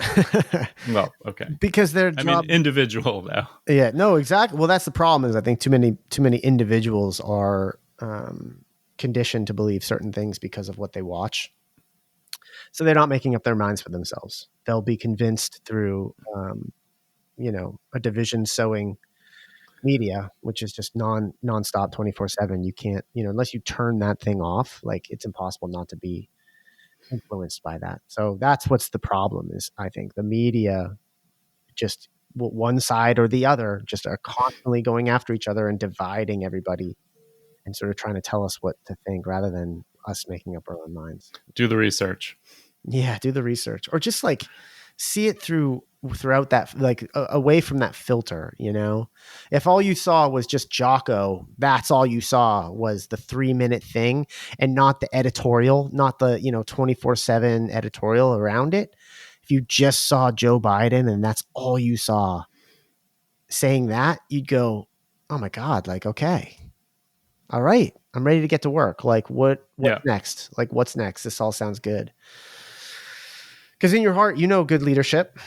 Well, okay, because their job. I mean, individual though. Yeah, no, exactly. Well, that's the problem. Is I think too many individuals are conditioned to believe certain things because of what they watch. So they're not making up their minds for themselves. They'll be convinced through, a division sowing media, which is just nonstop 24/7. You can't, unless you turn that thing off, like, it's impossible not to be influenced by that. So that's what's the problem is, I think the media, just one side or the other, just are constantly going after each other and dividing everybody and sort of trying to tell us what to think rather than us making up our own minds. Do the research. Yeah, do the research, or just like see it throughout that, like away from that filter. If all you saw was just Jocko, that's all you saw was the 3-minute thing and not the editorial, not the 24/7 editorial around it. If you just saw Joe Biden and that's all you saw saying that, you'd go, oh my God, like, okay, all right, I'm ready to get to work. Like, what's next? Like, what's next? This all sounds good. Because in your heart, good leadership.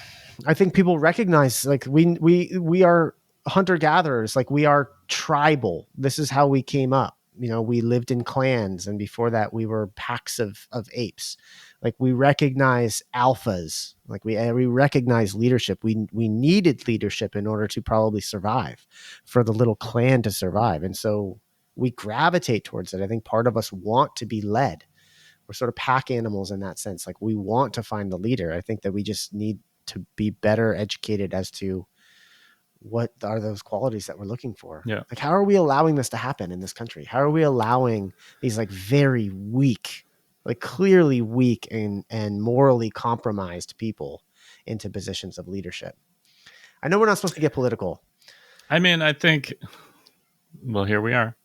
I think people recognize, like, we are hunter-gatherers. Like, we are tribal. This is how we came up. We lived in clans, and before that, we were packs of apes. Like, we recognize alphas. Like, we recognize leadership. We needed leadership in order to probably survive, for the little clan to survive. And so we gravitate towards it. I think part of us want to be led. We're sort of pack animals in that sense. Like, we want to find the leader. I think that we just need to be better educated as to what are those qualities that we're looking for. Yeah. Like, how are we allowing this to happen in this country? How are we allowing these, like, very weak, like, clearly weak and morally compromised people into positions of leadership? I know we're not supposed to get political. I mean, I think, well, here we are.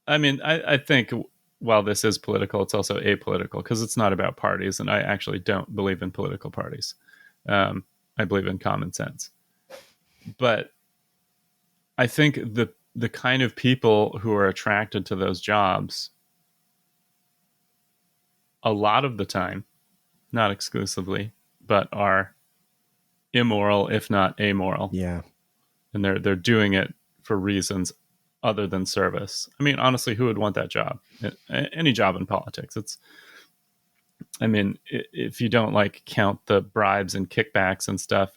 I mean, I think while this is political, it's also apolitical, because it's not about parties. And I actually don't believe in political parties. I believe in common sense. But I think the kind of people who are attracted to those jobs, a lot of the time, not exclusively, but are immoral, if not amoral. Yeah. And they're doing it for reasons other than service. I mean, honestly, who would want that job? Any job in politics. I mean, if you don't, like, count the bribes and kickbacks and stuff,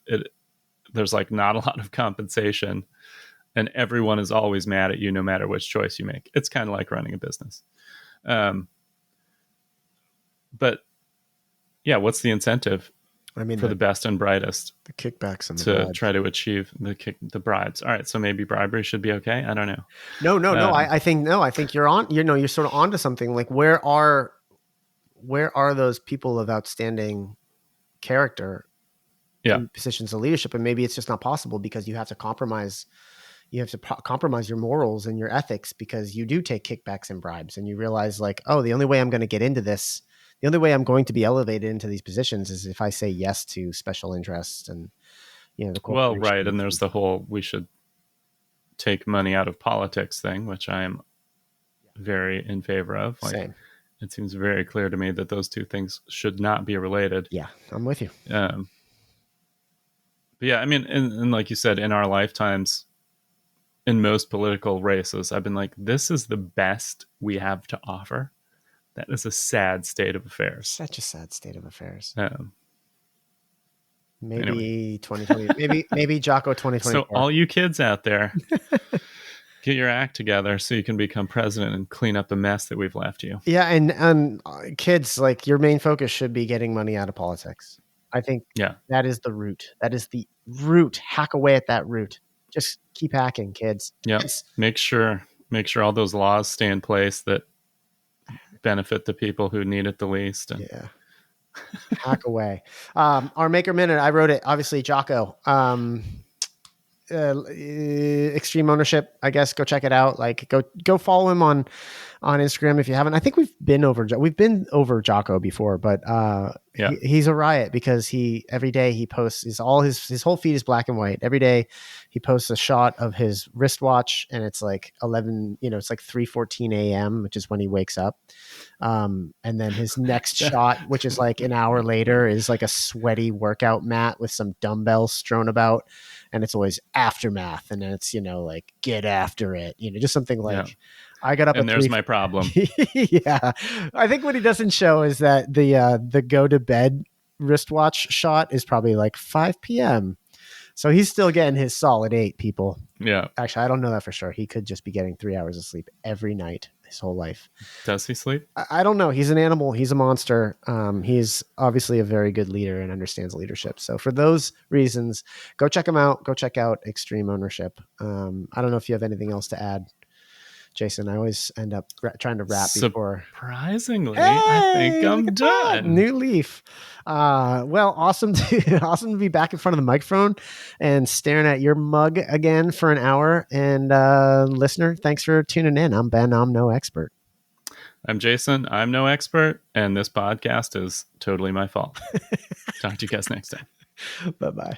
there's like not a lot of compensation, and everyone is always mad at you no matter which choice you make. It's kind of like running a business. But yeah, what's the incentive I mean, for the best and brightest the kickbacks and the to bribes. try to achieve the bribes? All right, so maybe bribery should be okay. I don't know. No. I think you're on. You're sort of onto something. Like, where are those people of outstanding character Yeah. in positions of leadership? And maybe it's just not possible because you have to compromise. You have to compromise your morals and your ethics because you do take kickbacks and bribes, and you realize, like, oh, the only way I'm going to get into this, the only way I'm going to be elevated into these positions is if I say yes to special interests and, the Well, right, corporations. and there's the whole we should take money out of politics thing, which I am very in favor of. Like, Same. it seems very clear to me that those two things should not be related. Yeah, I'm with you. But yeah, I mean, and like you said, in our lifetimes, in most political races, I've been like, this is the best we have to offer. That is a sad state of affairs. Such a sad state of affairs. Anyway. Maybe 2020. maybe Jocko 2024. So all you kids out there, get your act together so you can become president and clean up the mess that we've left you. Yeah, and kids, like, your main focus should be getting money out of politics. I think that is the root. That is the root. Hack away at that root. Just keep hacking, kids. Yeah. Make sure all those laws stay in place that benefit the people who need it the least. And yeah. Hack away. Our Maker Minute, I wrote it, obviously, Jocko. Extreme Ownership, I guess. Go check it out. Like, go follow him on Instagram if you haven't. I think we've been over Jocko before, but he's a riot because every day he posts his whole feed is black and white. Every day he posts a shot of his wristwatch, and it's like 11, it's like 3:14 a.m., which is when he wakes up. And then his next shot, which is like an hour later, is like a sweaty workout mat with some dumbbells strewn about. And it's always aftermath. And then it's, like, get after it, just something like, I got up. And there's my problem. Yeah. I think what he doesn't show is that the go to bed wristwatch shot is probably like 5 p.m. So he's still getting his solid 8, people. Yeah. Actually, I don't know that for sure. He could just be getting 3 hours of sleep every night his whole life. Does he sleep? I don't know. He's an animal. He's a monster. He's obviously a very good leader and understands leadership. So for those reasons, go check him out. Go check out Extreme Ownership. I don't know if you have anything else to add, Jason. I always end up trying to wrap before. Surprisingly, I think I'm done. New leaf. Well, awesome to be back in front of the microphone and staring at your mug again for an hour. And listener, thanks for tuning in. I'm Ben. I'm no expert. I'm Jason. I'm no expert, and this podcast is totally my fault. Talk to you guys next time. Bye-bye.